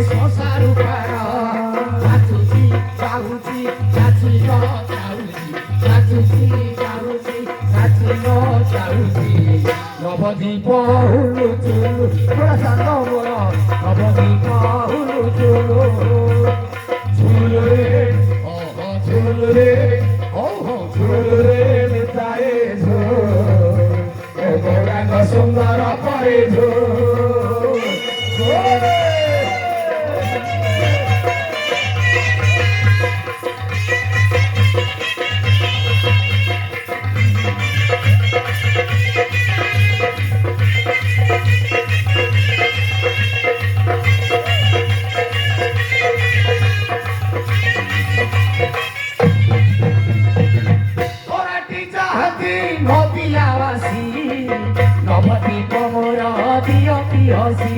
ସଂସାରୁ ପାର ନାଚୁଛି ଗାଉଛି ନାଚି ନ ଯାଉଛି ନାଚୁଛି ଗାଉଛି ନାଚି ନ ଯାଉଛି ନବଦୀପ ହୁଲୁଚୁଲୁ ପୁରା ସାଙ୍ଗ ମୋର ନବଦୀପ ହୁଲୁଚୁଲୁ ଝୁଲୁରେ ଓହୋ ଝୁଲୁରେ ଓହୋ ଝୁଲୁରେ ମିତାଏ ଝୁଲ ଏ ଗୌରାଙ୍ଗ ସୁନ୍ଦର ପରେ ଝୁଲ নদিয়াবাসী নবদ্বীপ মোর দিয় পিয়সী